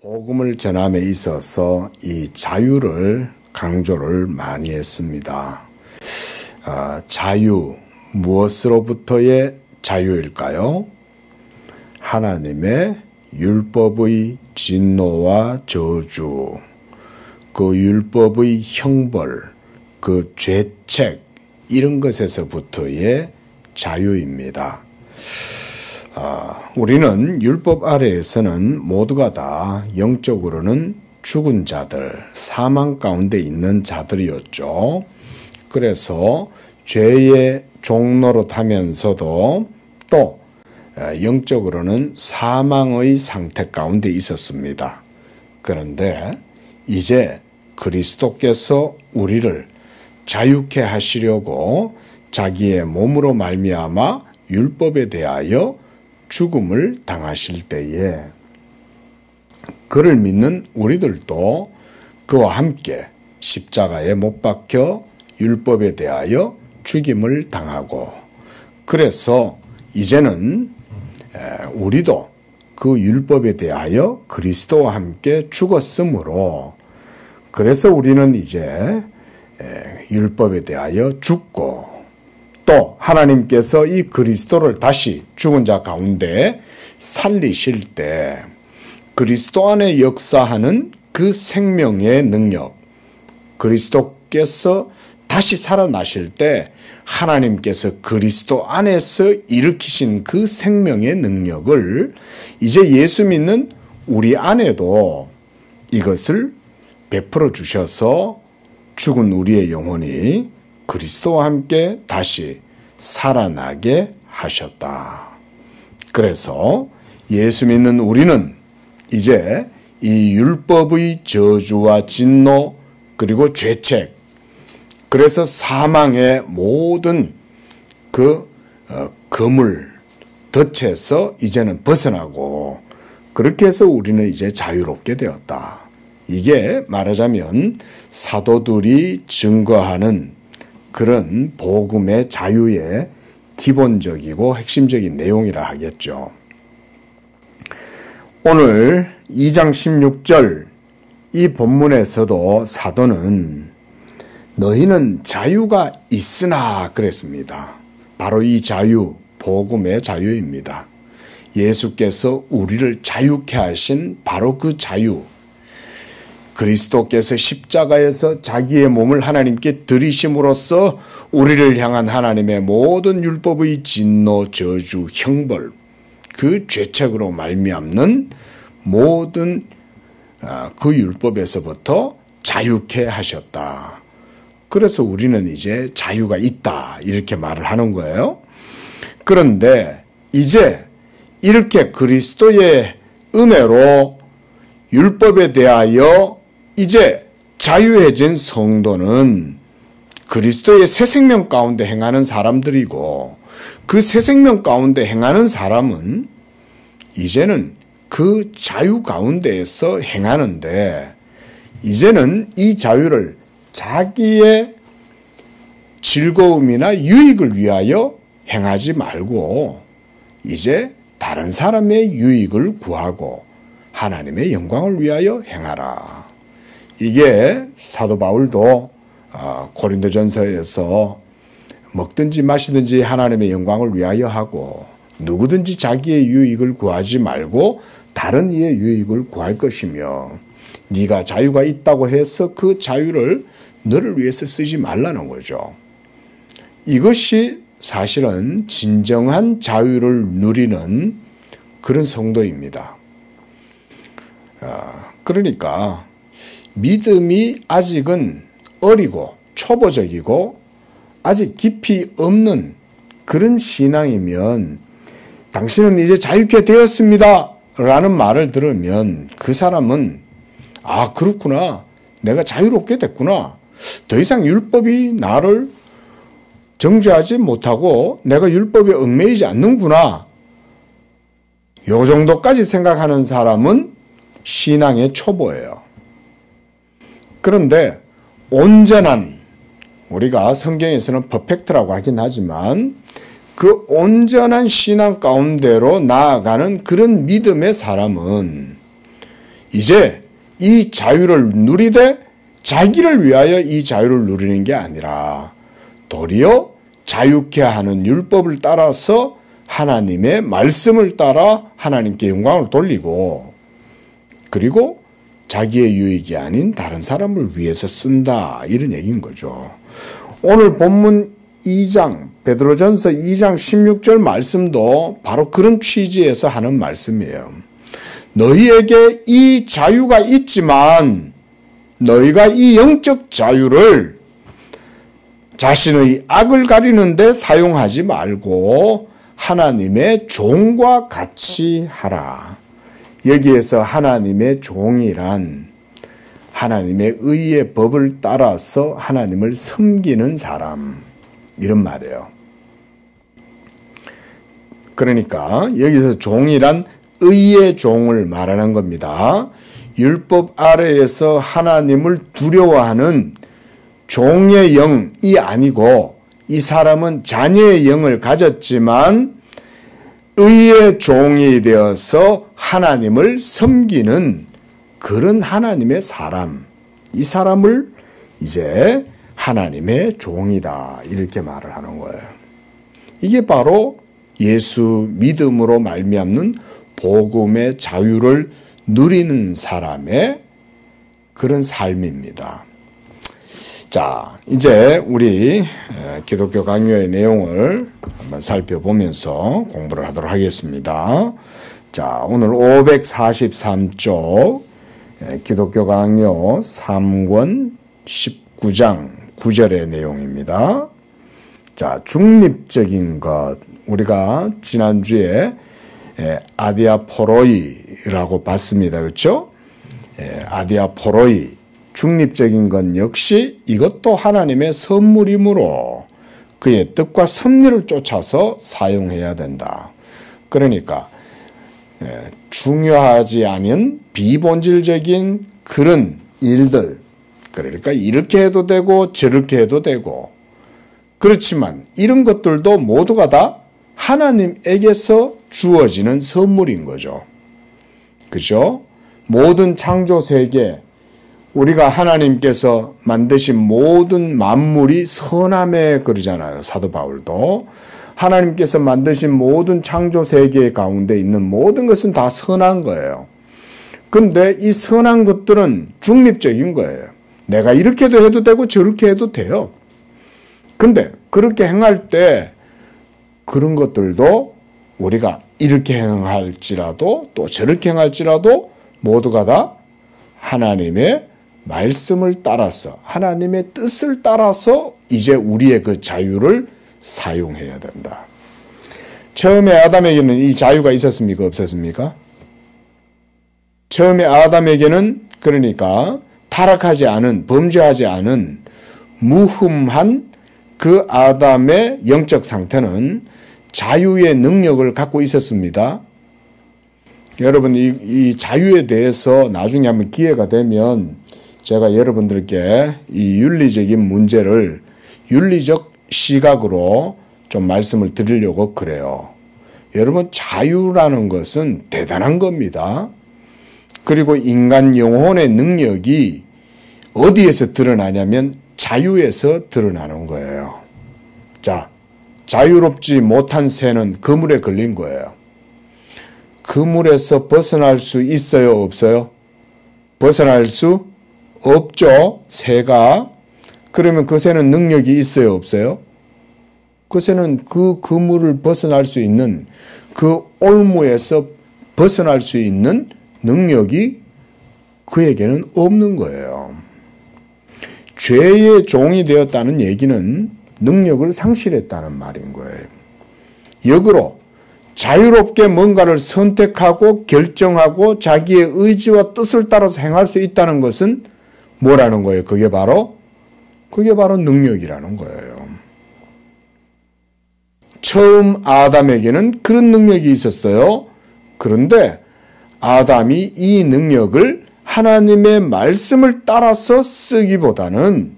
복음을 전함에 있어서 이 자유를 강조를 많이 했습니다. 자유, 무엇으로부터의 자유일까요? 하나님의 율법의 진노와 저주, 그 율법의 형벌, 그 죄책, 이런 것에서부터의 자유입니다. 우리는 율법 아래에서는 모두가 다 영적으로는 죽은 자들, 사망 가운데 있는 자들이었죠. 그래서 죄의 종노릇하면서도 또 영적으로는 사망의 상태 가운데 있었습니다. 그런데 이제 그리스도께서 우리를 자유케 하시려고 자기의 몸으로 말미암아 율법에 대하여 죽음을 당하실 때에 그를 믿는 우리들도 그와 함께 십자가에 못 박혀 율법에 대하여 죽임을 당하고, 그래서 이제는 우리도 그 율법에 대하여 그리스도와 함께 죽었으므로, 그래서 우리는 이제 율법에 대하여 죽고, 또 하나님께서 이 그리스도를 다시 죽은 자 가운데 살리실 때 그리스도 안에 역사하는 그 생명의 능력, 그리스도께서 다시 살아나실 때 하나님께서 그리스도 안에서 일으키신 그 생명의 능력을 이제 예수 믿는 우리 안에도 이것을 베풀어 주셔서 죽은 우리의 영혼이 그리스도와 함께 다시 살아나게 하셨다. 그래서 예수 믿는 우리는 이제 이 율법의 저주와 진노, 그리고 죄책, 그래서 사망의 모든 그 그물, 덫에서 이제는 벗어나고, 그렇게 해서 우리는 이제 자유롭게 되었다. 이게 말하자면 사도들이 증거하는 그런 복음의 자유의 기본적이고 핵심적인 내용이라 하겠죠. 오늘 2장 16절 이 본문에서도 사도는 너희는 자유가 있으나 그랬습니다. 바로 이 자유, 복음의 자유입니다. 예수께서 우리를 자유케 하신 바로 그 자유, 그리스도께서 십자가에서 자기의 몸을 하나님께 드리심으로써 우리를 향한 하나님의 모든 율법의 진노, 저주, 형벌, 그 죄책으로 말미암는 모든 그 율법에서부터 자유케 하셨다. 그래서 우리는 이제 자유가 있다, 이렇게 말을 하는 거예요. 그런데 이제 이렇게 그리스도의 은혜로 율법에 대하여 이제 자유해진 성도는 그리스도의 새 생명 가운데 행하는 사람들이고, 그 새 생명 가운데 행하는 사람은 이제는 그 자유 가운데에서 행하는데, 이제는 이 자유를 자기의 즐거움이나 유익을 위하여 행하지 말고 이제 다른 사람의 유익을 구하고 하나님의 영광을 위하여 행하라. 이게 사도 바울도 고린도전서에서 먹든지 마시든지 하나님의 영광을 위하여 하고 누구든지 자기의 유익을 구하지 말고 다른 이의 유익을 구할 것이며, 네가 자유가 있다고 해서 그 자유를 너를 위해서 쓰지 말라는 거죠. 이것이 사실은 진정한 자유를 누리는 그런 성도입니다. 그러니까 믿음이 아직은 어리고 초보적이고 아직 깊이 없는 그런 신앙이면, 당신은 이제 자유케 되었습니다 라는 말을 들으면 그 사람은 아, 그렇구나, 내가 자유롭게 됐구나, 더 이상 율법이 나를 정죄하지 못하고 내가 율법에 얽매이지 않는구나, 요 정도까지 생각하는 사람은 신앙의 초보예요. 그런데 온전한, 우리가 성경에서는 퍼펙트라고 하긴 하지만 그 온전한 신앙 가운데로 나아가는 그런 믿음의 사람은 이제 이 자유를 누리되 자기를 위하여 이 자유를 누리는 게 아니라 도리어 자유케 하는 율법을 따라서 하나님의 말씀을 따라 하나님께 영광을 돌리고 그리고 자기의 유익이 아닌 다른 사람을 위해서 쓴다 이런 얘기인 거죠. 오늘 본문 2장 베드로전서 2장 16절 말씀도 바로 그런 취지에서 하는 말씀이에요. 너희에게 이 자유가 있지만 너희가 이 영적 자유를 자신의 악을 가리는 데 사용하지 말고 하나님의 종과 같이 하라. 여기에서 하나님의 종이란 하나님의 의의 법을 따라서 하나님을 섬기는 사람 이런 말이에요. 그러니까 여기서 종이란 의의 종을 말하는 겁니다. 율법 아래에서 하나님을 두려워하는 종의 영이 아니고 이 사람은 자녀의 영을 가졌지만 의의 종이 되어서 하나님을 섬기는 그런 하나님의 사람, 이 사람을 이제 하나님의 종이다 이렇게 말을 하는 거예요. 이게 바로 예수 믿음으로 말미암는 복음의 자유를 누리는 사람의 그런 삶입니다. 자, 이제 우리 기독교 강요의 내용을 한번 살펴보면서 공부를 하도록 하겠습니다. 자, 오늘 543쪽 기독교 강요 3권 19장 9절의 내용입니다. 자, 중립적인 것. 우리가 지난주에 아디아포로이라고 봤습니다. 그렇죠? 아디아포로이. 중립적인 것 역시 이것도 하나님의 선물이므로 그의 뜻과 섭리를 쫓아서 사용해야 된다. 그러니까 중요하지 않은 비본질적인 그런 일들, 그러니까 이렇게 해도 되고 저렇게 해도 되고, 그렇지만 이런 것들도 모두가 다 하나님에게서 주어지는 선물인 거죠. 그죠? 모든 창조 세계, 우리가 하나님께서 만드신 모든 만물이 선함에 그러잖아요. 사도 바울도. 하나님께서 만드신 모든 창조 세계 가운데 있는 모든 것은 다 선한 거예요. 근데 이 선한 것들은 중립적인 거예요. 내가 이렇게도 해도 되고 저렇게 해도 돼요. 근데 그렇게 행할 때 그런 것들도 우리가 이렇게 행할지라도 또 저렇게 행할지라도 모두가 다 하나님의 말씀을 따라서 하나님의 뜻을 따라서 이제 우리의 그 자유를 사용해야 된다. 처음에 아담에게는 이 자유가 있었습니까? 없었습니까? 처음에 아담에게는 그러니까 타락하지 않은, 범죄하지 않은 무흠한 그 아담의 영적 상태는 자유의 능력을 갖고 있었습니다. 여러분 이 자유에 대해서 나중에 한번 기회가 되면 제가 여러분들께 이 윤리적인 문제를 윤리적 시각으로 좀 말씀을 드리려고 그래요. 여러분 자유라는 것은 대단한 겁니다. 그리고 인간 영혼의 능력이 어디에서 드러나냐면 자유에서 드러나는 거예요. 자, 자유롭지 못한 새는 그물에 걸린 거예요. 그물에서 벗어날 수 있어요? 없어요? 벗어날 수 없죠. 새가. 그러면 그 새는 능력이 있어요? 없어요? 그 새는 그 그물을 벗어날 수 있는 그 올무에서 벗어날 수 있는 능력이 그에게는 없는 거예요. 죄의 종이 되었다는 얘기는 능력을 상실했다는 말인 거예요. 역으로 자유롭게 뭔가를 선택하고 결정하고 자기의 의지와 뜻을 따라서 행할 수 있다는 것은 뭐라는 거예요? 그게 바로 능력이라는 거예요. 처음 아담에게는 그런 능력이 있었어요. 그런데 아담이 이 능력을 하나님의 말씀을 따라서 쓰기보다는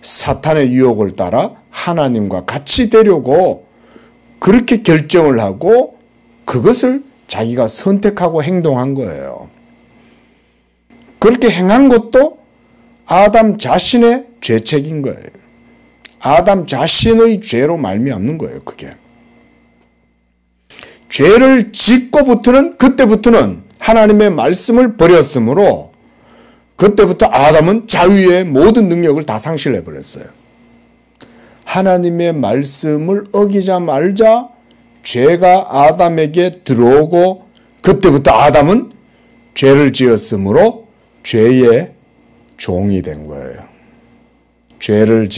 사탄의 유혹을 따라 하나님과 같이 되려고 그렇게 결정을 하고 그것을 자기가 선택하고 행동한 거예요. 그렇게 행한 것도 아담 자신의 죄책인 거예요. 아담 자신의 죄로 말미암는 거예요. 그게. 죄를 짓고부터는 그때부터는 하나님의 말씀을 버렸으므로 그때부터 아담은 자유의 모든 능력을 다 상실해 버렸어요. 하나님의 말씀을 어기자 말자 죄가 아담에게 들어오고 그때부터 아담은 죄를 지었으므로 죄의 종이 된 거예요.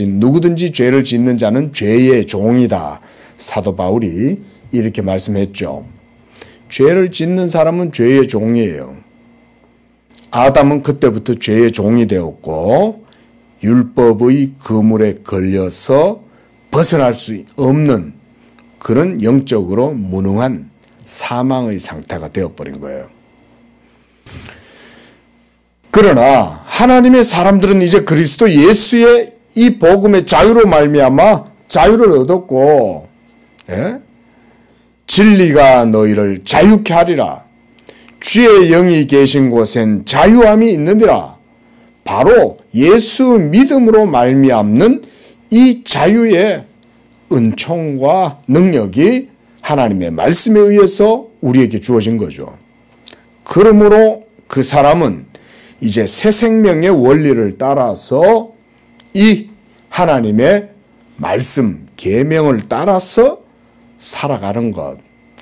누구든지 죄를 짓는 자는 죄의 종이다. 사도 바울이 이렇게 말씀했죠. 죄를 짓는 사람은 죄의 종이에요. 아담은 그때부터 죄의 종이 되었고 율법의 그물에 걸려서 벗어날 수 없는 그런 영적으로 무능한 사망의 상태가 되어버린 거예요. 그러나 하나님의 사람들은 이제 그리스도 예수의 이 복음의 자유로 말미암아 자유를 얻었고, 예? 진리가 너희를 자유케 하리라. 주의 영이 계신 곳엔 자유함이 있느니라. 바로 예수 믿음으로 말미암는 이 자유의 은총과 능력이 하나님의 말씀에 의해서 우리에게 주어진 거죠. 그러므로 그 사람은 이제 새 생명의 원리를 따라서 이 하나님의 말씀, 계명을 따라서 살아가는 것.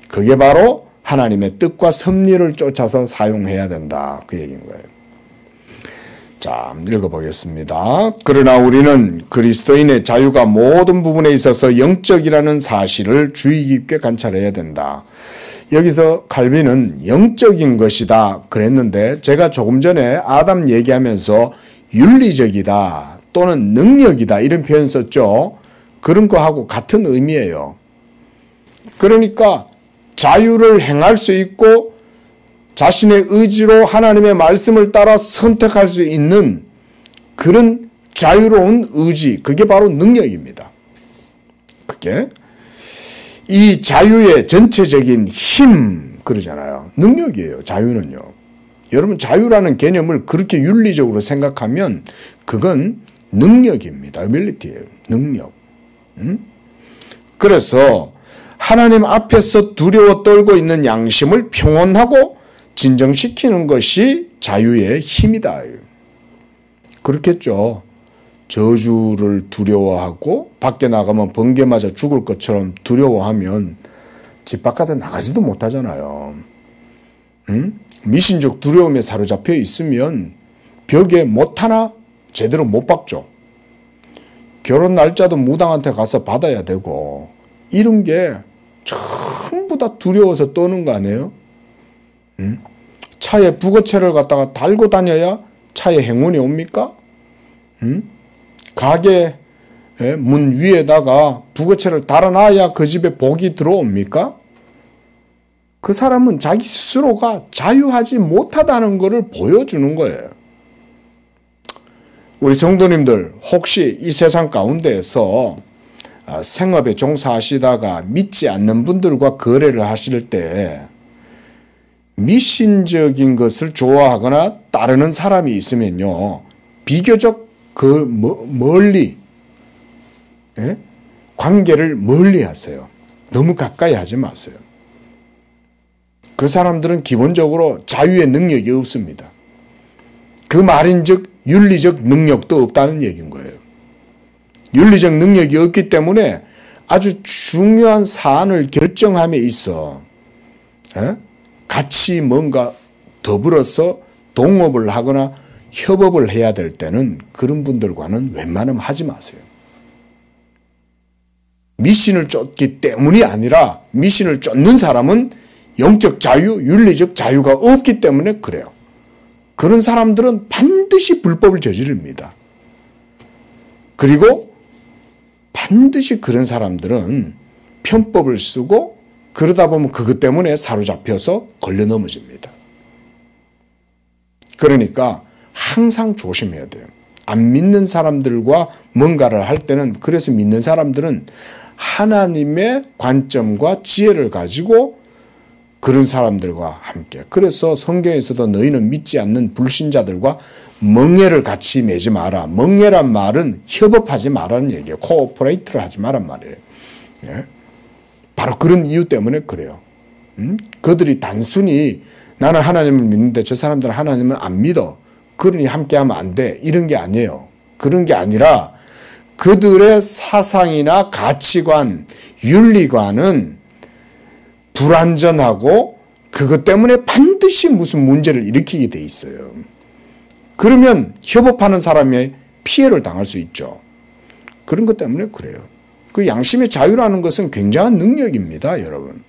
그게 바로 하나님의 뜻과 섭리를 쫓아서 사용해야 된다. 그 얘기인 거예요. 자, 읽어보겠습니다. 그러나 우리는 그리스도인의 자유가 모든 부분에 있어서 영적이라는 사실을 주의 깊게 관찰해야 된다. 여기서 칼빈은 영적인 것이다 그랬는데 제가 조금 전에 아담 얘기하면서 윤리적이다 또는 능력이다 이런 표현 썼죠. 그런 거하고 같은 의미예요. 그러니까 자유를 행할 수 있고 자신의 의지로 하나님의 말씀을 따라 선택할 수 있는 그런 자유로운 의지, 그게 바로 능력입니다. 그게 이 자유의 전체적인 힘 그러잖아요. 능력이에요. 자유는요. 여러분 자유라는 개념을 그렇게 윤리적으로 생각하면 그건 능력입니다. ability예요. 능력. 그래서 하나님 앞에서 두려워 떨고 있는 양심을 평온하고 진정시키는 것이 자유의 힘이다. 그렇겠죠. 저주를 두려워하고 밖에 나가면 번개 맞아 죽을 것처럼 두려워하면 집 바깥에 나가지도 못하잖아요. 미신적 두려움에 사로잡혀 있으면 벽에 못 하나 제대로 못 박죠. 결혼 날짜도 무당한테 가서 받아야 되고 이런 게 전부 다 두려워서 떠는 거 아니에요? 차에 부거체를 갖다가 달고 다녀야 차에 행운이 옵니까? 가게 문 위에다가 부거체를 달아놔야 그 집에 복이 들어옵니까? 그 사람은 자기 스스로가 자유하지 못하다는 것을 보여주는 거예요. 우리 성도님들 혹시 이 세상 가운데에서 생업에 종사하시다가 믿지 않는 분들과 거래를 하실 때 미신적인 것을 좋아하거나 따르는 사람이 있으면요, 비교적 멀리 관계를 멀리 하세요. 너무 가까이 하지 마세요. 그 사람들은 기본적으로 자유의 능력이 없습니다. 그 말인즉 윤리적 능력도 없다는 얘기인 거예요. 윤리적 능력이 없기 때문에 아주 중요한 사안을 결정함에 있어 같이 뭔가 더불어서 동업을 하거나 협업을 해야 될 때는 그런 분들과는 웬만하면 하지 마세요. 미신을 쫓기 때문이 아니라 미신을 쫓는 사람은 영적 자유, 윤리적 자유가 없기 때문에 그래요. 그런 사람들은 반드시 불법을 저지릅니다. 그리고 반드시 그런 사람들은 편법을 쓰고 그러다 보면 그것 때문에 사로잡혀서 걸려 넘어집니다. 그러니까 항상 조심해야 돼요. 안 믿는 사람들과 뭔가를 할 때는, 그래서 믿는 사람들은 하나님의 관점과 지혜를 가지고 그런 사람들과 함께. 그래서 성경에서도 너희는 믿지 않는 불신자들과盟예를 같이 맺지 마라.盟예란 말은 협업하지 말라는 얘기예요. 코오퍼레이트를 하지 말란 말이에요. 예? 바로 그런 이유 때문에 그래요. 그들이 단순히 나는 하나님을 믿는데 저 사람들은 하나님을 안 믿어. 그러니 함께하면 안 돼. 이런 게 아니에요. 그런 게 아니라 그들의 사상이나 가치관, 윤리관은 불완전하고 그것 때문에 반드시 무슨 문제를 일으키게 돼 있어요. 그러면 협업하는 사람의 피해를 당할 수 있죠. 그런 것 때문에 그래요. 그 양심의 자유라는 것은 굉장한 능력입니다, 여러분.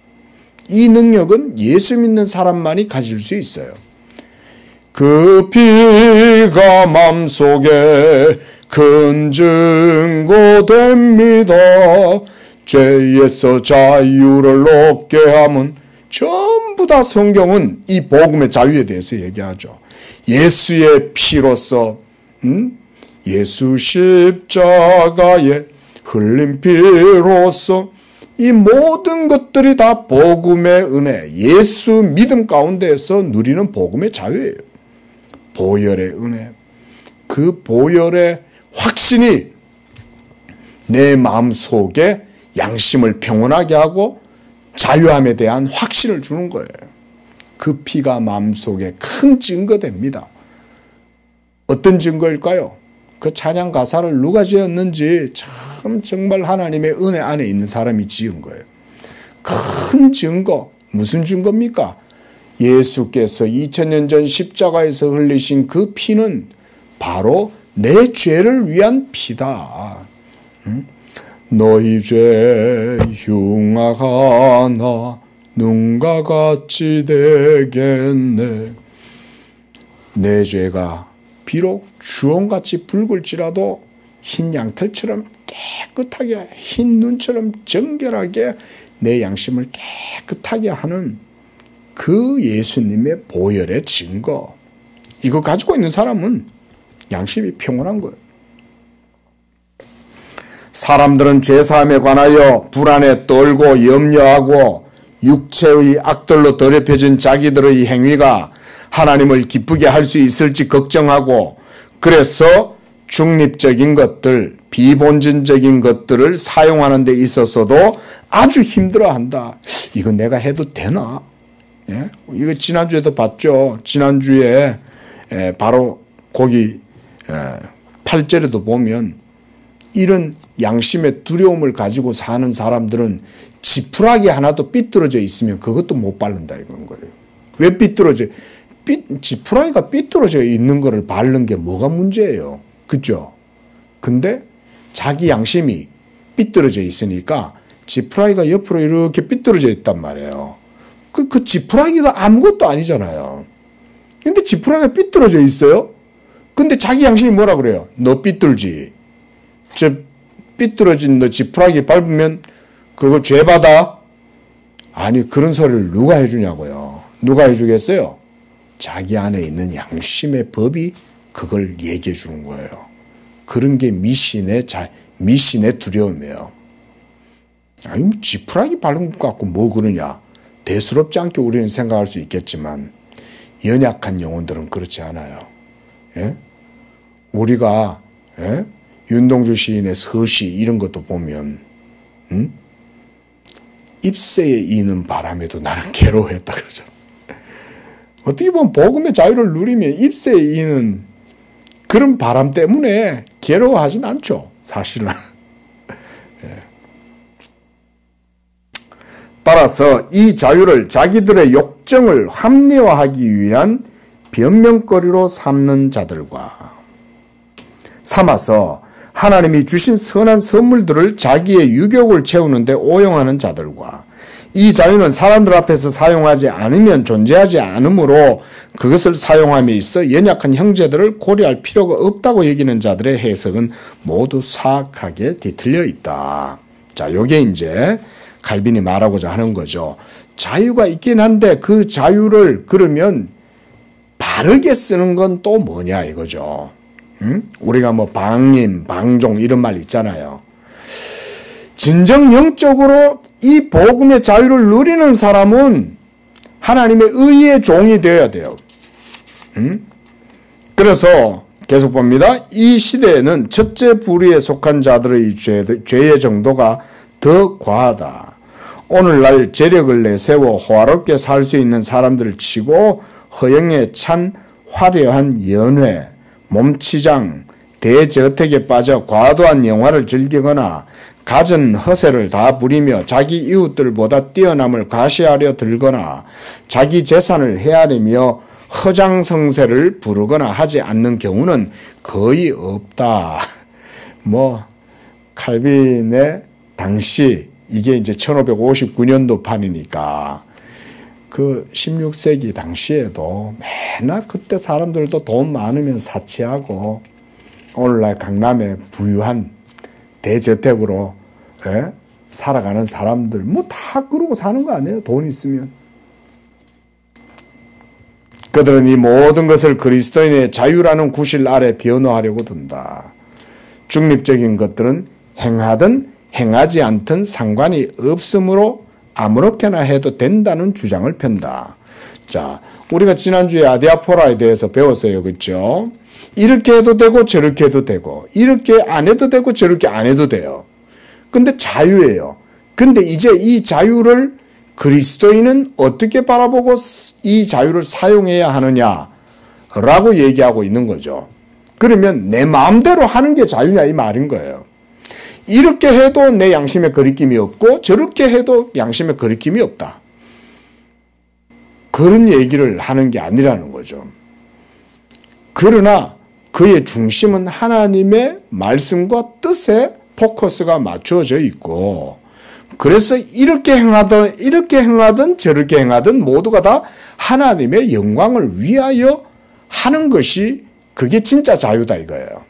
이 능력은 예수 믿는 사람만이 가질 수 있어요. 그 피가 마음속에 큰 증거됩니다. 죄에서 자유를 얻게 함은 전부 다 성경은 이 복음의 자유에 대해서 얘기하죠. 예수의 피로서 예수 십자가에 흘린 피로서 이 모든 것들이 다 복음의 은혜, 예수 믿음 가운데에서 누리는 복음의 자유예요. 보혈의 은혜. 그 보혈의 확신이 내 마음속에 양심을 평온하게 하고 자유함에 대한 확신을 주는 거예요. 그 피가 마음속에 큰 증거됩니다. 어떤 증거일까요? 그 찬양 가사를 누가 지었는지 참 정말 하나님의 은혜 안에 있는 사람이 지은 거예요. 큰 증거. 무슨 증거입니까? 예수께서 2000년 전 십자가에서 흘리신 그 피는 바로 내 죄를 위한 피다. 너희 죄 흉악하나 눈과 같이 되겠네. 내 죄가 비록 주홍같이 붉을지라도 흰 양털처럼 깨끗하게, 흰 눈처럼 정결하게 내 양심을 깨끗하게 하는 그 예수님의 보혈의 증거. 이거 가지고 있는 사람은 양심이 평온한 거예요. 사람들은 죄사함에 관하여 불안에 떨고 염려하고 육체의 악들로 더럽혀진 자기들의 행위가 하나님을 기쁘게 할 수 있을지 걱정하고, 그래서 중립적인 것들, 비본질적인 것들을 사용하는 데 있어서도 아주 힘들어한다. 이거 내가 해도 되나? 예? 이거 지난주에도 봤죠. 지난주에 바로 거기 8절에도 보면 이런 양심의 두려움을 가지고 사는 사람들은 지푸라기 하나도 삐뚤어져 있으면 그것도 못 바른다 이건 거예요. 왜 삐뚤어져? 지푸라기가 삐뚤어져 있는 거를 바르는 게 뭐가 문제예요? 그죠? 근데 자기 양심이 삐뚤어져 있으니까 지푸라기가 옆으로 이렇게 삐뚤어져 있단 말이에요. 그 지푸라기가 아무것도 아니잖아요. 근데 지푸라기가 삐뚤어져 있어요? 근데 자기 양심이 뭐라 그래요? 너 삐뚤지. 저 삐뚤어진 너 지푸라기 밟으면 그거 죄받아? 아니, 그런 소리를 누가 해주냐고요. 누가 해주겠어요? 자기 안에 있는 양심의 법이 그걸 얘기해 주는 거예요. 그런 게 미신의 두려움이에요. 아니, 지푸라기 밟은 것 갖고 뭐 그러냐. 대수롭지 않게 우리는 생각할 수 있겠지만 연약한 영혼들은 그렇지 않아요. 예? 우리가 윤동주 시인의 서시 이런 것도 보면 잎새에 이는 바람에도 나는 괴로워했다 그러죠. 어떻게 보면 복음의 자유를 누리면 잎새에 이는 그런 바람 때문에 괴로워하진 않죠. 사실은. 따라서 이 자유를 자기들의 욕정을 합리화하기 위한 변명거리로 삼는 자들과 삼아서 하나님이 주신 선한 선물들을 자기의 유격을 채우는데 오용하는 자들과 이 자유는 사람들 앞에서 사용하지 않으면 존재하지 않으므로 그것을 사용함에 있어 연약한 형제들을 고려할 필요가 없다고 여기는 자들의 해석은 모두 사악하게 뒤틀려 있다. 자, 요게 이제 칼빈이 말하고자 하는 거죠. 자유가 있긴 한데 그 자유를 그러면 바르게 쓰는 건 또 뭐냐 이거죠. 우리가 뭐 방임, 방종 이런 말 있잖아요. 진정 영적으로 이 복음의 자유를 누리는 사람은 하나님의 의의 종이 되어야 돼요. 그래서 계속 봅니다. 이 시대에는 첫째 부류에 속한 자들의 죄의 정도가 더 과하다. 오늘날 재력을 내세워 호화롭게 살 수 있는 사람들을 치고 허영에 찬 화려한 연회, 몸치장, 대저택에 빠져 과도한 영화를 즐기거나 갖은 허세를 다 부리며 자기 이웃들보다 뛰어남을 과시하려 들거나 자기 재산을 헤아리며 허장성세를 부르거나 하지 않는 경우는 거의 없다. 칼빈의 당시 이게 이제 1559년도 판이니까 그 16세기 당시에도 맨날 그때 사람들도 돈 많으면 사치하고 오늘날 강남의 부유한 대저택으로 살아가는 사람들 다 그러고 사는 거 아니에요? 돈 있으면. 그들은 이 모든 것을 그리스도인의 자유라는 구실 아래 변호하려고 든다. 중립적인 것들은 행하든 행하지 않든 상관이 없으므로 아무렇게나 해도 된다는 주장을 편다. 자, 우리가 지난주에 아디아포라에 대해서 배웠어요. 그렇죠? 이렇게 해도 되고 저렇게 해도 되고 이렇게 안 해도 되고 저렇게 안 해도 돼요. 근데 자유예요. 근데 이제 이 자유를 그리스도인은 어떻게 바라보고 이 자유를 사용해야 하느냐라고 얘기하고 있는 거죠. 그러면 내 마음대로 하는 게 자유냐 이 말인 거예요. 이렇게 해도 내 양심에 거리낌이 없고 저렇게 해도 양심에 거리낌이 없다. 그런 얘기를 하는 게 아니라는 거죠. 그러나 그의 중심은 하나님의 말씀과 뜻에 포커스가 맞춰져 있고 그래서 이렇게 행하든 저렇게 행하든 모두가 다 하나님의 영광을 위하여 하는 것이 그게 진짜 자유다 이거예요.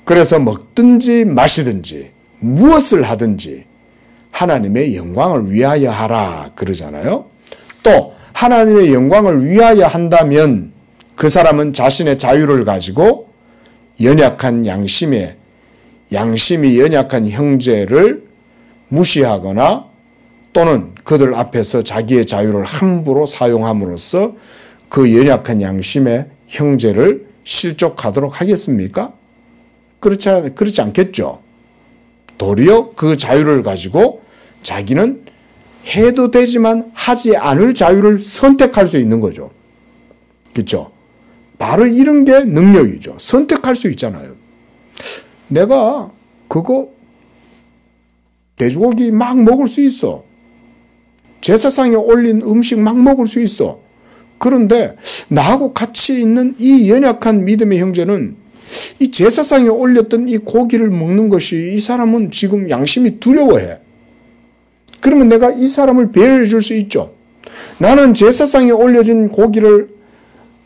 그래서 먹든지 마시든지 무엇을 하든지 하나님의 영광을 위하여 하라 그러잖아요. 또 하나님의 영광을 위하여 한다면 그 사람은 자신의 자유를 가지고 연약한 양심이 연약한 형제를 무시하거나 또는 그들 앞에서 자기의 자유를 함부로 사용함으로써 그 연약한 양심의 형제를 실족하도록 하겠습니까? 그렇지 않겠죠. 도리어 그 자유를 가지고 자기는 해도 되지만 하지 않을 자유를 선택할 수 있는 거죠. 그렇죠? 바로 이런 게 능력이죠. 선택할 수 있잖아요. 내가 그거 돼지고기 막 먹을 수 있어. 제사상에 올린 음식 막 먹을 수 있어. 그런데 나하고 같이 있는 이 연약한 믿음의 형제는 이 제사상에 올렸던 이 고기를 먹는 것이 이 사람은 지금 양심이 두려워해. 그러면 내가 이 사람을 배려해 줄 수 있죠. 나는 제사상에 올려진 고기를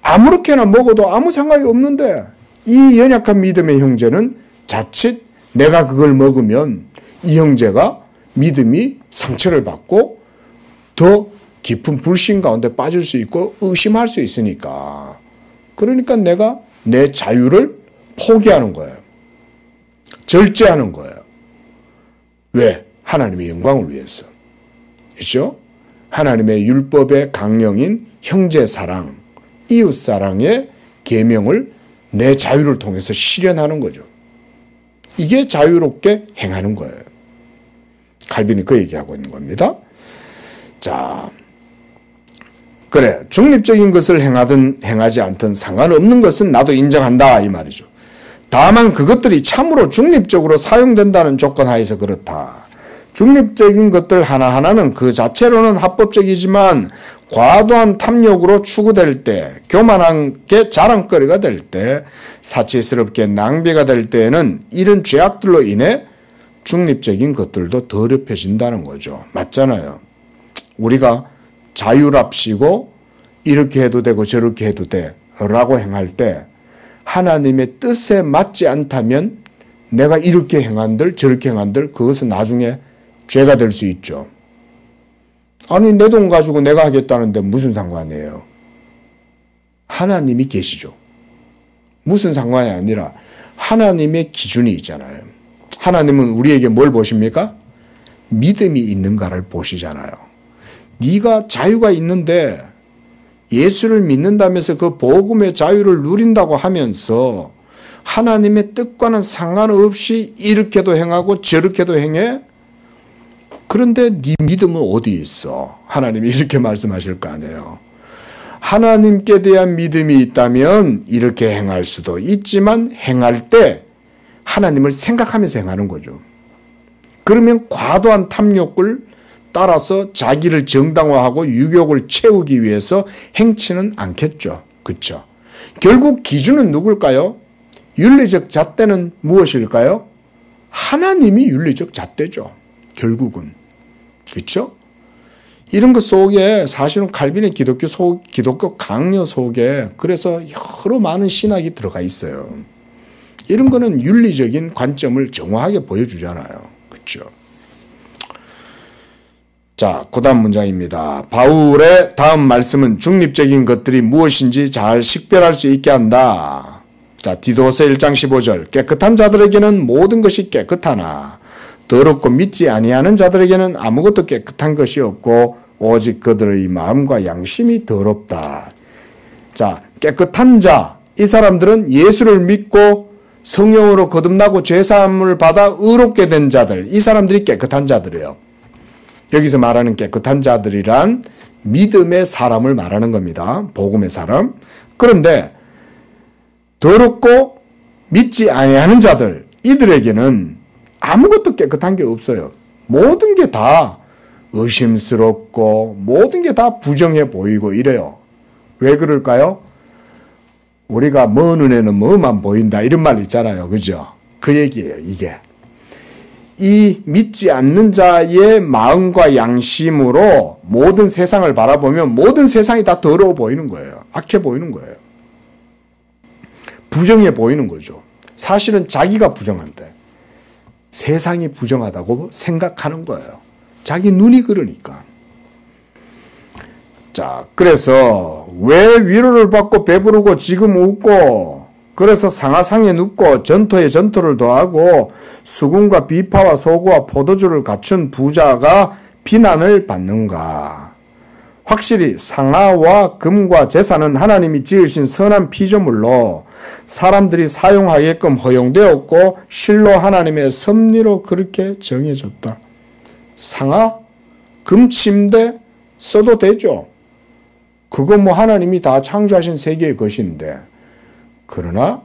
아무렇게나 먹어도 아무 상관이 없는데 이 연약한 믿음의 형제는 자칫 내가 그걸 먹으면 이 형제가 믿음이 상처를 받고 더 깊은 불신 가운데 빠질 수 있고 의심할 수 있으니까. 그러니까 내가 내 자유를 포기하는 거예요. 절제하는 거예요. 왜? 하나님의 영광을 위해서. 그렇죠? 하나님의 율법의 강령인 형제사랑, 이웃사랑의 계명을 내 자유를 통해서 실현하는 거죠. 이게 자유롭게 행하는 거예요. 칼빈이 그 얘기하고 있는 겁니다. 자, 그래 중립적인 것을 행하든 행하지 않든 상관없는 것은 나도 인정한다 이 말이죠. 다만 그것들이 참으로 중립적으로 사용된다는 조건 하에서 그렇다. 중립적인 것들 하나하나는 그 자체로는 합법적이지만 과도한 탐욕으로 추구될 때, 교만한 게 자랑거리가 될 때, 사치스럽게 낭비가 될 때에는 이런 죄악들로 인해 중립적인 것들도 더럽혀진다는 거죠. 맞잖아요. 우리가 자유랍시고 이렇게 해도 되고 저렇게 해도 돼 라고 행할 때 하나님의 뜻에 맞지 않다면 내가 이렇게 행한들 저렇게 행한들 그것은 나중에 죄가 될 수 있죠. 아니 내 돈 가지고 내가 하겠다는데 무슨 상관이에요. 하나님이 계시죠. 무슨 상관이 아니라 하나님의 기준이 있잖아요. 하나님은 우리에게 뭘 보십니까? 믿음이 있는가를 보시잖아요. 네가 자유가 있는데 예수를 믿는다면서 그 복음의 자유를 누린다고 하면서 하나님의 뜻과는 상관없이 이렇게도 행하고 저렇게도 행해? 그런데 네 믿음은 어디 있어? 하나님이 이렇게 말씀하실 거 아니에요. 하나님께 대한 믿음이 있다면 이렇게 행할 수도 있지만 행할 때 하나님을 생각하면서 행하는 거죠. 그러면 과도한 탐욕을 따라서 자기를 정당화하고 유욕을 채우기 위해서 행치는 않겠죠. 그렇죠? 결국 기준은 누굴까요? 윤리적 잣대는 무엇일까요? 하나님이 윤리적 잣대죠. 결국은. 그렇죠? 이런 것 속에 사실은 칼빈의 기독교 강요 속에 그래서 여러 많은 신학이 들어가 있어요. 이런 거는 윤리적인 관점을 정확하게 보여주잖아요. 그렇죠? 자, 그 다음 문장입니다. 바울의 다음 말씀은 중립적인 것들이 무엇인지 잘 식별할 수 있게 한다. 자, 디도서 1장 15절. 깨끗한 자들에게는 모든 것이 깨끗하나 더럽고 믿지 아니하는 자들에게는 아무것도 깨끗한 것이 없고 오직 그들의 마음과 양심이 더럽다. 자, 깨끗한 자, 이 사람들은 예수를 믿고 성령으로 거듭나고 죄사함을 받아 의롭게 된 자들, 이 사람들이 깨끗한 자들이에요. 여기서 말하는 깨끗한 자들이란 믿음의 사람을 말하는 겁니다. 복음의 사람. 그런데 더럽고 믿지 아니하는 자들, 이들에게는 아무것도 깨끗한 게 없어요. 모든 게 다 의심스럽고 모든 게 다 부정해 보이고 이래요. 왜 그럴까요? 우리가 먼 눈에는 뭐만 보인다 이런 말 있잖아요. 그죠? 그 얘기예요. 이게. 이 믿지 않는 자의 마음과 양심으로 모든 세상을 바라보면 모든 세상이 다 더러워 보이는 거예요. 악해 보이는 거예요. 부정해 보이는 거죠. 사실은 자기가 부정한데 세상이 부정하다고 생각하는 거예요. 자기 눈이 그러니까. 자, 그래서 왜 위로를 받고 배부르고 지금 웃고 그래서 상하상에 눕고 전토에 전토를 더하고 수군과 비파와 소고와 포도주를 갖춘 부자가 비난을 받는가? 확실히 상아와 금과 제사는 하나님이 지으신 선한 피조물로 사람들이 사용하게끔 허용되었고 실로 하나님의 섭리로 그렇게 정해졌다. 상아, 금 침대 써도 되죠. 그거 뭐 하나님이 다 창조하신 세계의 것인데 그러나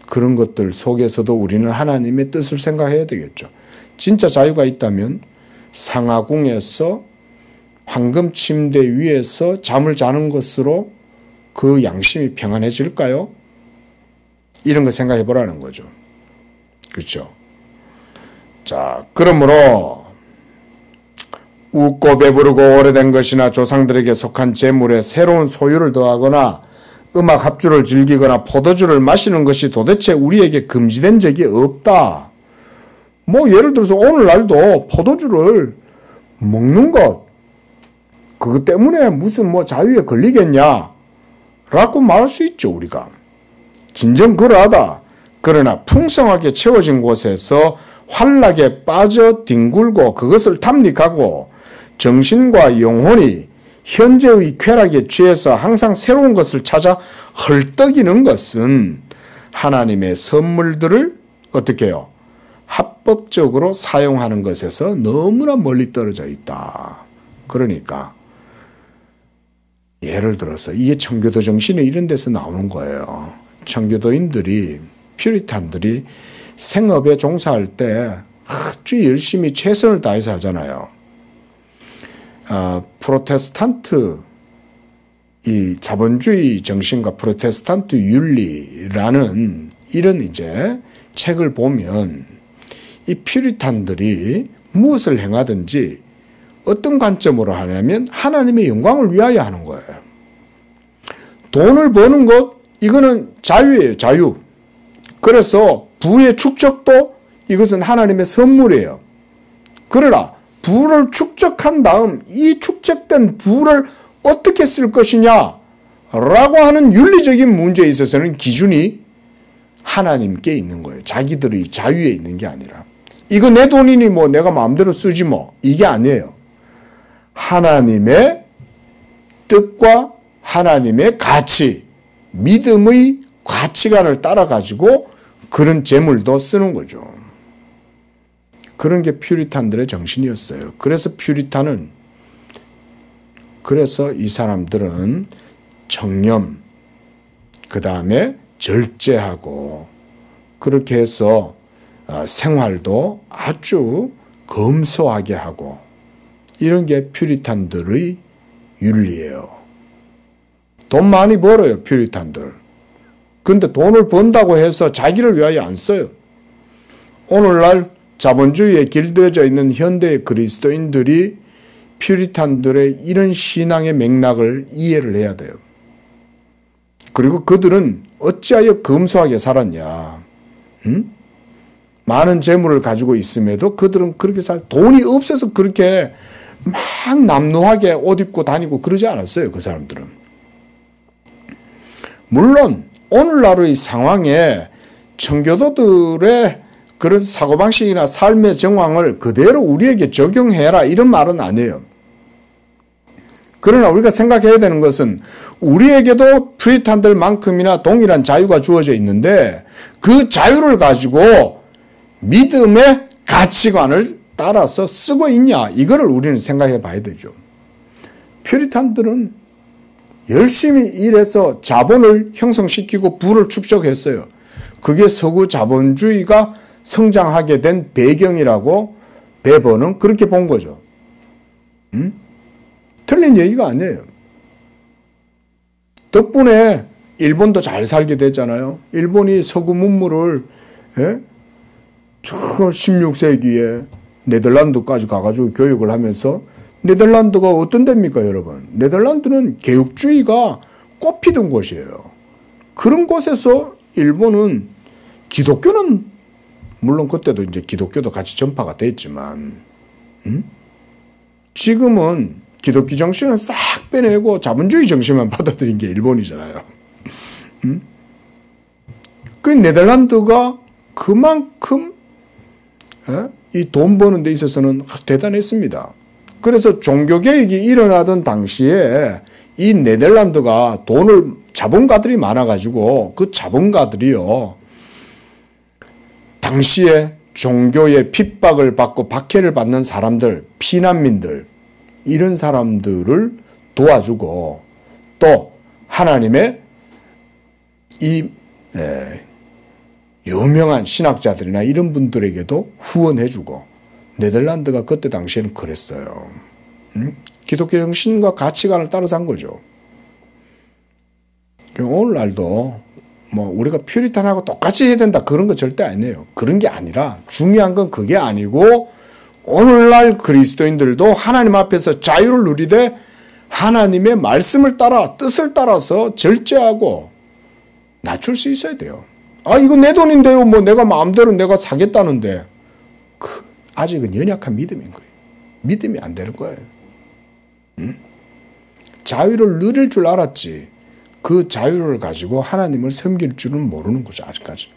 그런 것들 속에서도 우리는 하나님의 뜻을 생각해야 되겠죠. 진짜 자유가 있다면 상하궁에서 황금 침대 위에서 잠을 자는 것으로 그 양심이 평안해질까요? 이런 거 생각해 보라는 거죠. 그렇죠? 자, 그러므로 웃고 배부르고 오래된 것이나 조상들에게 속한 재물에 새로운 소유를 더하거나 음악 합주를 즐기거나 포도주를 마시는 것이 도대체 우리에게 금지된 적이 없다. 뭐 예를 들어서 오늘날도 포도주를 먹는 것 그것 때문에 무슨 뭐 자유에 걸리겠냐 라고 말할 수 있죠. 우리가 진정 그러하다. 그러나 풍성하게 채워진 곳에서 환락에 빠져 뒹굴고 그것을 탐닉하고 정신과 영혼이 현재의 쾌락에 취해서 항상 새로운 것을 찾아 헐떡이는 것은 하나님의 선물들을 어떻게 해요? 합법적으로 사용하는 것에서 너무나 멀리 떨어져 있다. 그러니까 예를 들어서 이게 청교도 정신이 이런 데서 나오는 거예요. 청교도인들이 퓨리탄들이 생업에 종사할 때 아주 열심히 최선을 다해서 하잖아요. 프로테스탄트 이 자본주의 정신과 프로테스탄트 윤리라는 이런 이제 책을 보면 이 퓨리탄들이 무엇을 행하든지 어떤 관점으로 하냐면 하나님의 영광을 위하여 하는 거예요. 돈을 버는 것 이거는 자유예요. 자유. 그래서 부의 축적도 이것은 하나님의 선물이에요. 그러나 부를 축적한 다음 이 축적된 부를 어떻게 쓸 것이냐 라고 하는 윤리적인 문제에 있어서는 기준이 하나님께 있는 거예요. 자기들의 자유에 있는 게 아니라 이거 내 돈이니 뭐 내가 마음대로 쓰지 뭐 이게 아니에요. 하나님의 뜻과 하나님의 가치, 믿음의 가치관을 따라가지고 그런 재물도 쓰는 거죠. 그런 게 퓨리탄들의 정신이었어요. 그래서 이 사람들은 청렴, 그 다음에 절제하고 그렇게 해서 생활도 아주 검소하게 하고 이런 게 퓨리탄들의 윤리예요. 돈 많이 벌어요, 퓨리탄들. 근데 돈을 번다고 해서 자기를 위하여 안 써요. 오늘날 자본주의에 길들여져 있는 현대의 그리스도인들이 퓨리탄들의 이런 신앙의 맥락을 이해를 해야 돼요. 그리고 그들은 어찌하여 검소하게 살았냐. 많은 재물을 가지고 있음에도 그들은 그렇게 돈이 없어서 그렇게 막 남루하게 옷 입고 다니고 그러지 않았어요. 그 사람들은. 물론 오늘날의 상황에 청교도들의 그런 사고방식이나 삶의 정황을 그대로 우리에게 적용해라 이런 말은 아니에요. 그러나 우리가 생각해야 되는 것은 우리에게도 퓨리탄들만큼이나 동일한 자유가 주어져 있는데 그 자유를 가지고 믿음의 가치관을 따라서 쓰고 있냐 이거를 우리는 생각해 봐야 되죠. 퓨리탄들은 열심히 일해서 자본을 형성시키고 부를 축적했어요. 그게 서구 자본주의가 성장하게 된 배경이라고 베버는 그렇게 본 거죠. 틀린 얘기가 아니에요. 덕분에 일본도 잘 살게 됐잖아요. 일본이 서구 문물을 16세기에 네덜란드까지 가가지고 교육을 하면서 네덜란드가 어떤 데입니까, 여러분? 네덜란드는 개혁주의가 꽃피던 곳이에요. 그런 곳에서 일본은 기독교는 물론 그때도 이제 기독교도 같이 전파가 됐지만, 지금은 기독교 정신은 싹 빼내고 자본주의 정신만 받아들인 게 일본이잖아요. 그 네덜란드가 그만큼 이 돈 버는 데 있어서는 대단했습니다. 그래서 종교개혁이 일어나던 당시에 이 네덜란드가 자본가들이 많아가지고 그 자본가들이요. 당시에 종교의 핍박을 받고 박해를 받는 사람들, 피난민들, 이런 사람들을 도와주고 또 하나님의 이 유명한 신학자들이나 이런 분들에게도 후원해주고 네덜란드가 그때 당시에는 그랬어요. 기독교 정신과 가치관을 따라서 한 거죠. 오늘날도 뭐 우리가 퓨리탄하고 똑같이 해야 된다 그런 거 절대 아니에요. 그런 게 아니라 중요한 건 그게 아니고 오늘날 그리스도인들도 하나님 앞에서 자유를 누리되 하나님의 말씀을 따라 뜻을 따라서 절제하고 낮출 수 있어야 돼요. 아 이거 내 돈인데요. 뭐 내가 마음대로 내가 사겠다는데 아직은 연약한 믿음인 거예요. 믿음이 안 되는 거예요. 자유를 누릴 줄 알았지 그 자유를 가지고 하나님을 섬길 줄은 모르는 거죠. 아직까지.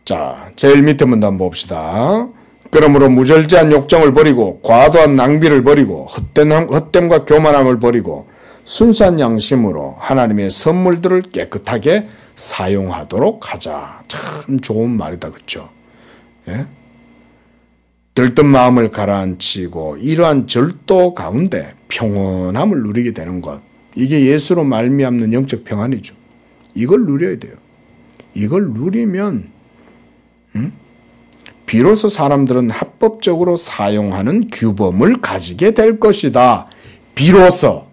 자, 제일 밑에 문도 한번 봅시다. 그러므로 무절제한 욕정을 버리고 과도한 낭비를 버리고 헛됨과 교만함을 버리고 순수한 양심으로 하나님의 선물들을 깨끗하게 사용하도록 하자. 참 좋은 말이다. 그렇죠? 예? 들뜬 마음을 가라앉히고 이러한 절도 가운데 평온함을 누리게 되는 것. 이게 예수로 말미암는 영적 평안이죠. 이걸 누려야 돼요. 이걸 누리면 비로소 사람들은 합법적으로 사용하는 규범을 가지게 될 것이다. 비로소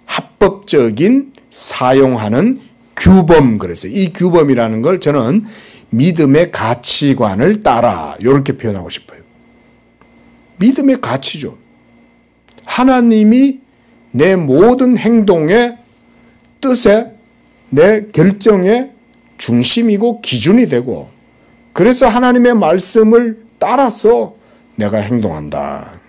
합법적인 사용하는 규범. 그래서 이 규범이라는 걸 저는 믿음의 가치관을 따라 이렇게 표현하고 싶어요. 믿음의 가치죠. 하나님이 내 모든 행동의 뜻에 내 결정의 중심이고 기준이 되고 그래서 하나님의 말씀을 따라서 내가 행동한다.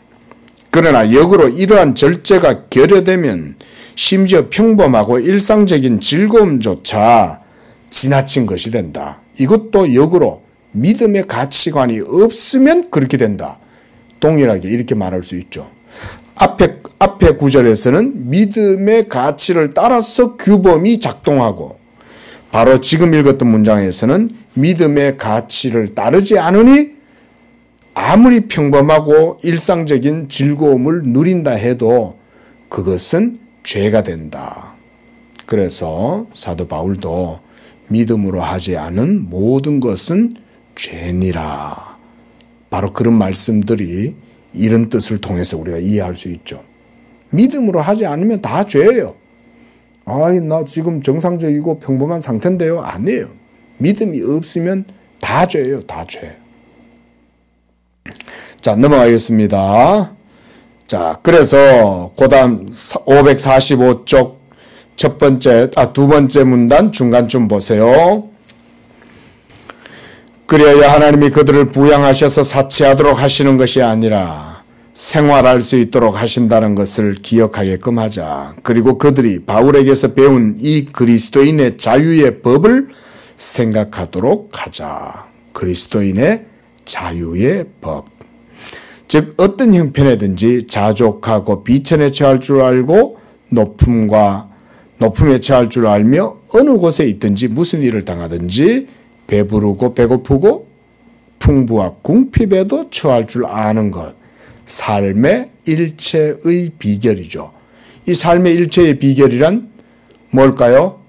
그러나 역으로 이러한 절제가 결여되면 심지어 평범하고 일상적인 즐거움조차 지나친 것이 된다. 이것도 역으로 믿음의 가치관이 없으면 그렇게 된다. 동일하게 이렇게 말할 수 있죠. 앞에 구절에서는 믿음의 가치를 따라서 규범이 작동하고, 바로 지금 읽었던 문장에서는 믿음의 가치를 따르지 않으니 아무리 평범하고 일상적인 즐거움을 누린다 해도 그것은 죄가 된다. 그래서 사도 바울도 믿음으로 하지 않은 모든 것은 죄니라. 바로 그런 말씀들이 이런 뜻을 통해서 우리가 이해할 수 있죠. 믿음으로 하지 않으면 다 죄예요. 나 지금 정상적이고 평범한 상태인데요. 아니에요. 믿음이 없으면 다 죄예요. 다 죄. 자, 넘어가겠습니다. 자, 그래서 그다음 545쪽 두 번째 문단 중간쯤 보세요. 그래야 하나님이 그들을 부양하셔서 사치하도록 하시는 것이 아니라 생활할 수 있도록 하신다는 것을 기억하게끔 하자. 그리고 그들이 바울에게서 배운 이 그리스도인의 자유의 법을 생각하도록 하자. 그리스도인의 자유의 법. 즉 어떤 형편에든지 자족하고 비천에 처할 줄 알고 높음에 처할 줄 알며 어느 곳에 있든지 무슨 일을 당하든지 배부르고 배고프고 풍부와 궁핍에도 처할 줄 아는 것. 삶의 일체의 비결이죠. 이 삶의 일체의 비결이란 뭘까요?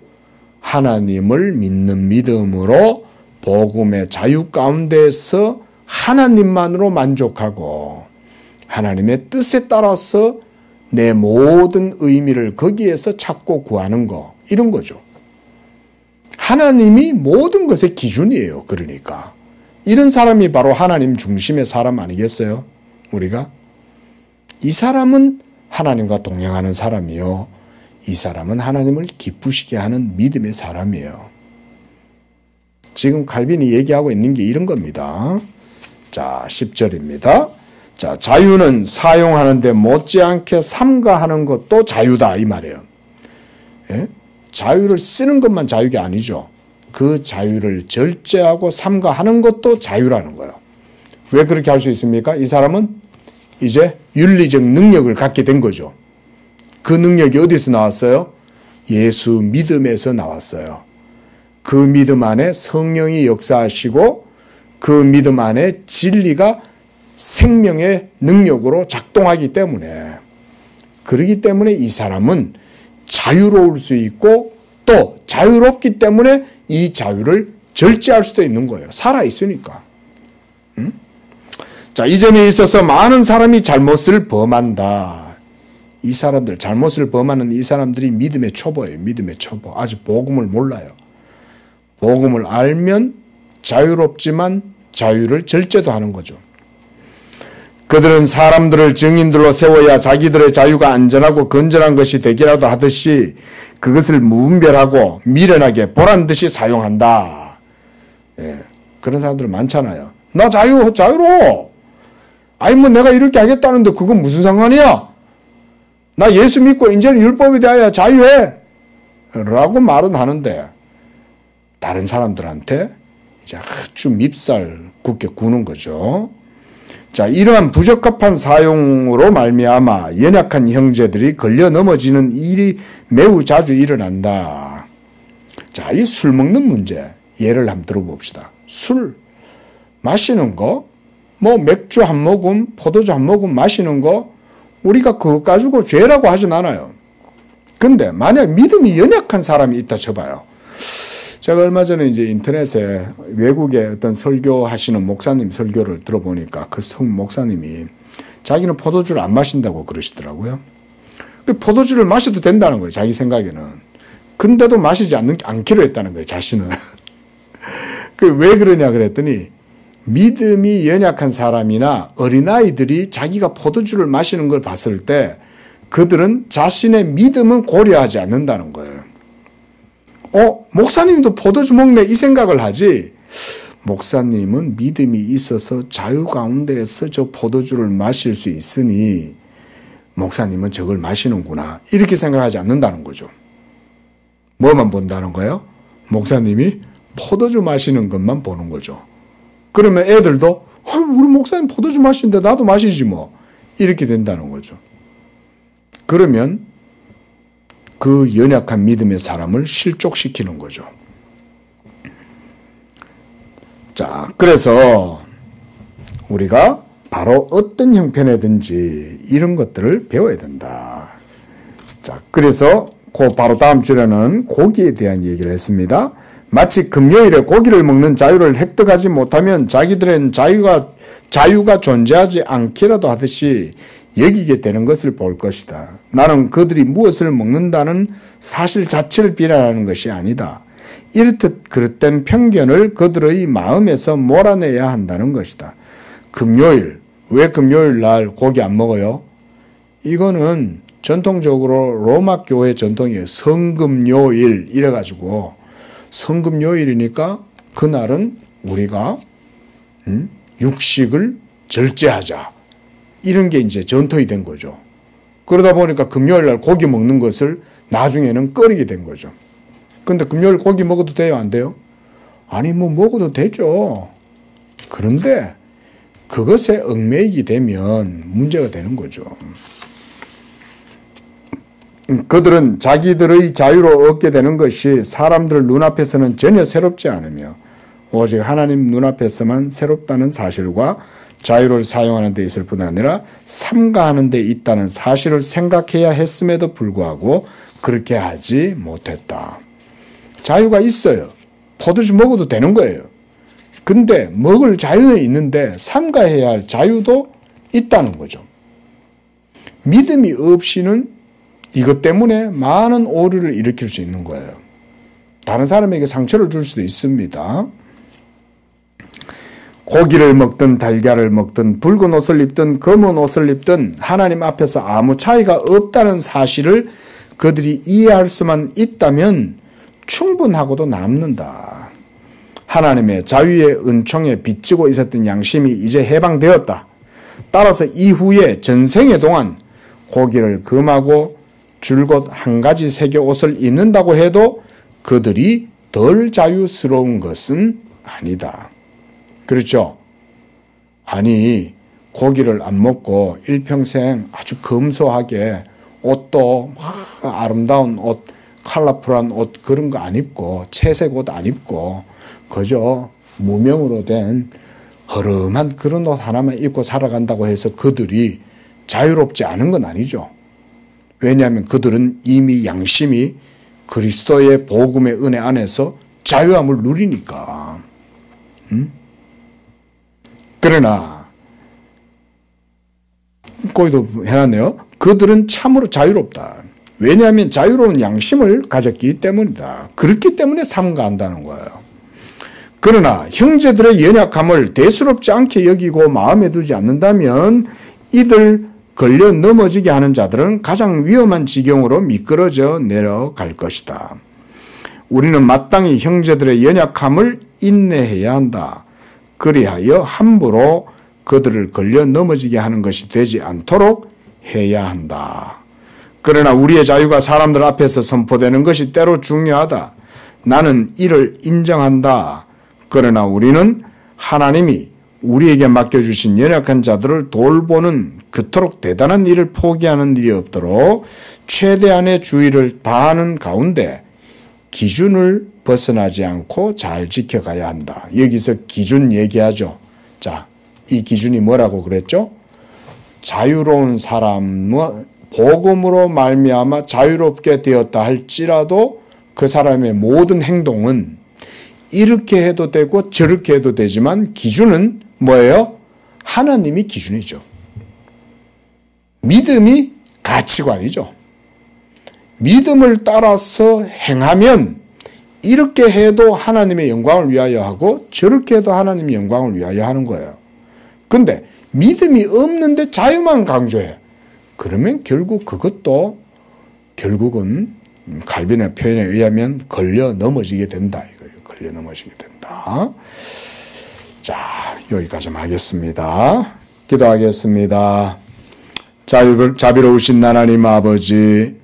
하나님을 믿는 믿음으로 복음의 자유 가운데서 하나님만으로 만족하고 하나님의 뜻에 따라서 내 모든 의미를 거기에서 찾고 구하는 거, 이런 거죠. 하나님이 모든 것의 기준이에요. 그러니까 이런 사람이 바로 하나님 중심의 사람 아니겠어요? 우리가 이 사람은 하나님과 동행하는 사람이요, 이 사람은 하나님을 기쁘시게 하는 믿음의 사람이에요. 지금 칼빈이 얘기하고 있는 게 이런 겁니다. 자, 10절입니다. 자, 자유는 사용하는데 못지않게 삼가하는 것도 자유다, 이 말이에요. 예? 자유를 쓰는 것만 자유가 아니죠. 그 자유를 절제하고 삼가하는 것도 자유라는 거예요. 왜 그렇게 할 수 있습니까? 이 사람은 이제 윤리적 능력을 갖게 된 거죠. 그 능력이 어디서 나왔어요? 예수 믿음에서 나왔어요. 그 믿음 안에 성령이 역사하시고 그 믿음 안에 진리가 생명의 능력으로 작동하기 때문에, 그러기 때문에 이 사람은 자유로울 수 있고 또 자유롭기 때문에 이 자유를 절제할 수도 있는 거예요. 살아있으니까. 자, 이 점에 있어서 많은 사람이 잘못을 범한다. 이 사람들, 잘못을 범하는 이 사람들이 믿음의 초보예요. 믿음의 초보. 아직 복음을 몰라요. 복음을 알면 자유롭지만 자유를 절제도 하는 거죠. 그들은 사람들을 증인들로 세워야 자기들의 자유가 안전하고 건전한 것이 되기라도 하듯이 그것을 무분별하고 미련하게 보란듯이 사용한다. 예, 그런 사람들 많잖아요. 나 자유로워. 아니 뭐 내가 이렇게 하겠다는데 그건 무슨 상관이야? 나 예수 믿고 이제는 율법에 대하여 자유해. 라고 말은 하는데 다른 사람들한테 이제 아주 밉살 굳게 구는 거죠. 자, 이러한 부적합한 사용으로 말미암아 연약한 형제들이 걸려 넘어지는 일이 매우 자주 일어난다. 자, 이 술 먹는 문제 예를 한번 들어봅시다. 술 마시는 거, 뭐 맥주 한 모금, 포도주 한 모금 마시는 거 우리가 그거 가지고 죄라고 하진 않아요. 근데 만약 믿음이 연약한 사람이 있다 쳐봐요. 제가 얼마 전에 이제 인터넷에 외국의 어떤 설교하시는 목사님 설교를 들어보니까 그 목사님이 자기는 포도주를 안 마신다고 그러시더라고요. 그 포도주를 마셔도 된다는 거예요. 자기 생각에는. 근데도 마시지 않기로 했다는 거예요. 자신은. 왜 그러냐 그랬더니 믿음이 연약한 사람이나 어린아이들이 자기가 포도주를 마시는 걸 봤을 때 그들은 자신의 믿음은 고려하지 않는다는 거예요. 목사님도 포도주 먹네 이 생각을 하지, 목사님은 믿음이 있어서 자유 가운데에서 저 포도주를 마실 수 있으니 목사님은 저걸 마시는구나 이렇게 생각하지 않는다는 거죠. 뭐만 본다는 거예요? 목사님이 포도주 마시는 것만 보는 거죠. 그러면 애들도 우리 목사님 포도주 마시는데 나도 마시지 뭐. 이렇게 된다는 거죠. 그러면 그 연약한 믿음의 사람을 실족시키는 거죠. 자, 그래서 우리가 바로 어떤 형편이든지 이런 것들을 배워야 된다. 자, 그래서 바로 다음 주에는 고기에 대한 얘기를 했습니다. 마치 금요일에 고기를 먹는 자유를 획득하지 못하면 자기들은 자유가 존재하지 않기라도 하듯이 여기게 되는 것을 볼 것이다. 나는 그들이 무엇을 먹는다는 사실 자체를 비난하는 것이 아니다. 이렇듯 그릇된 편견을 그들의 마음에서 몰아내야 한다는 것이다. 금요일, 왜 금요일 날 고기 안 먹어요? 이거는 전통적으로 로마 교회 전통이에요. 성금요일 이래가지고 성금요일이니까 그날은 우리가 육식을 절제하자. 이런 게 이제 전통이 된 거죠. 그러다 보니까 금요일 날 고기 먹는 것을 나중에는 꺼리게 된 거죠. 근데 금요일 고기 먹어도 돼요? 안 돼요? 아니, 뭐 먹어도 되죠. 그런데 그것에 얽매이게 되면 문제가 되는 거죠. 그들은 자기들의 자유로 얻게 되는 것이 사람들 눈앞에서는 전혀 새롭지 않으며 오직 하나님 눈앞에서만 새롭다는 사실과 자유를 사용하는 데 있을 뿐 아니라 삼가하는 데 있다는 사실을 생각해야 했음에도 불구하고 그렇게 하지 못했다. 자유가 있어요. 포도주 먹어도 되는 거예요. 근데 먹을 자유는 있는데 삼가해야 할 자유도 있다는 거죠. 믿음이 없이는 이것 때문에 많은 오류를 일으킬 수 있는 거예요. 다른 사람에게 상처를 줄 수도 있습니다. 고기를 먹든 달걀을 먹든 붉은 옷을 입든 검은 옷을 입든 하나님 앞에서 아무 차이가 없다는 사실을 그들이 이해할 수만 있다면 충분하고도 남는다. 하나님의 자유의 은총에 빚지고 있었던 양심이 이제 해방되었다. 따라서 이후에 전생의 동안 고기를 금하고 줄곧 한 가지 색의 옷을 입는다고 해도 그들이 덜 자유스러운 것은 아니다. 그렇죠? 아니, 고기를 안 먹고 일평생 아주 검소하게 옷도 아름다운 옷, 컬러풀한 옷 그런 거 안 입고 채색 옷 안 입고 그저 무명으로 된 허름한 그런 옷 하나만 입고 살아간다고 해서 그들이 자유롭지 않은 건 아니죠. 왜냐하면 그들은 이미 양심이 그리스도의 복음의 은혜 안에서 자유함을 누리니까. 그러나 거기도 해놨네요. 그들은 참으로 자유롭다. 왜냐하면 자유로운 양심을 가졌기 때문이다. 그렇기 때문에 삼가한다는 거예요. 그러나 형제들의 연약함을 대수롭지 않게 여기고 마음에 두지 않는다면 이들 걸려 넘어지게 하는 자들은 가장 위험한 지경으로 미끄러져 내려갈 것이다. 우리는 마땅히 형제들의 연약함을 인내해야 한다. 그리하여 함부로 그들을 걸려 넘어지게 하는 것이 되지 않도록 해야 한다. 그러나 우리의 자유가 사람들 앞에서 선포되는 것이 때로 중요하다. 나는 이를 인정한다. 그러나 우리는 하나님이 우리에게 맡겨주신 연약한 자들을 돌보는 그토록 대단한 일을 포기하는 일이 없도록 최대한의 주의를 다하는 가운데 기준을 벗어나지 않고 잘 지켜가야 한다. 여기서 기준 얘기하죠. 자, 이 기준이 뭐라고 그랬죠? 자유로운 사람은 복음으로 말미암아 자유롭게 되었다 할지라도 그 사람의 모든 행동은 이렇게 해도 되고 저렇게 해도 되지만 기준은 뭐예요? 하나님이 기준이죠. 믿음이 가치관이죠. 믿음을 따라서 행하면 이렇게 해도 하나님의 영광을 위하여 하고 저렇게 해도 하나님의 영광을 위하여 하는 거예요. 근데 믿음이 없는데 자유만 강조해. 그러면 결국 그것도 결국은 칼빈의 표현에 의하면 걸려 넘어지게 된다 이거예요. 걸려 넘어지게 된다. 자, 여기까지 하겠습니다. 기도하겠습니다. 자비로우신 하나님 아버지,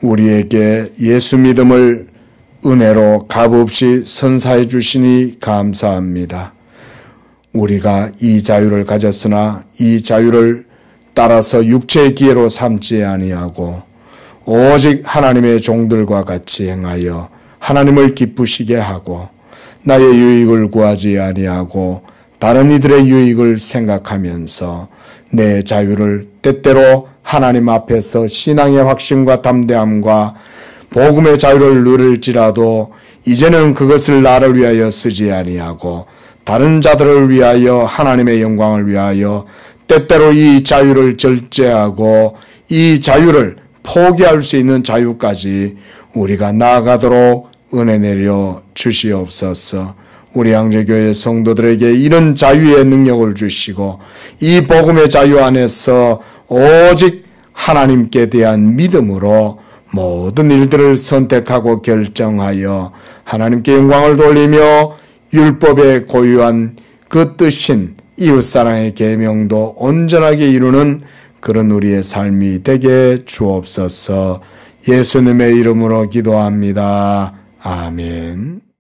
우리에게 예수 믿음을 은혜로 값없이 선사해 주시니 감사합니다. 우리가 이 자유를 가졌으나 이 자유를 따라서 육체의 기회로 삼지 아니하고 오직 하나님의 종들과 같이 행하여 하나님을 기쁘시게 하고 나의 유익을 구하지 아니하고 다른 이들의 유익을 생각하면서 내 자유를 때때로 하나님 앞에서 신앙의 확신과 담대함과 복음의 자유를 누릴지라도 이제는 그것을 나를 위하여 쓰지 아니하고 다른 자들을 위하여 하나님의 영광을 위하여 때때로 이 자유를 절제하고 이 자유를 포기할 수 있는 자유까지 우리가 나아가도록 은혜 내려 주시옵소서. 우리 양재교회 성도들에게 이런 자유의 능력을 주시고 이 복음의 자유 안에서 오직 하나님께 대한 믿음으로 모든 일들을 선택하고 결정하여 하나님께 영광을 돌리며 율법에 고유한 그 뜻인 이웃사랑의 계명도 온전하게 이루는 그런 우리의 삶이 되게 주옵소서. 예수님의 이름으로 기도합니다. 아멘.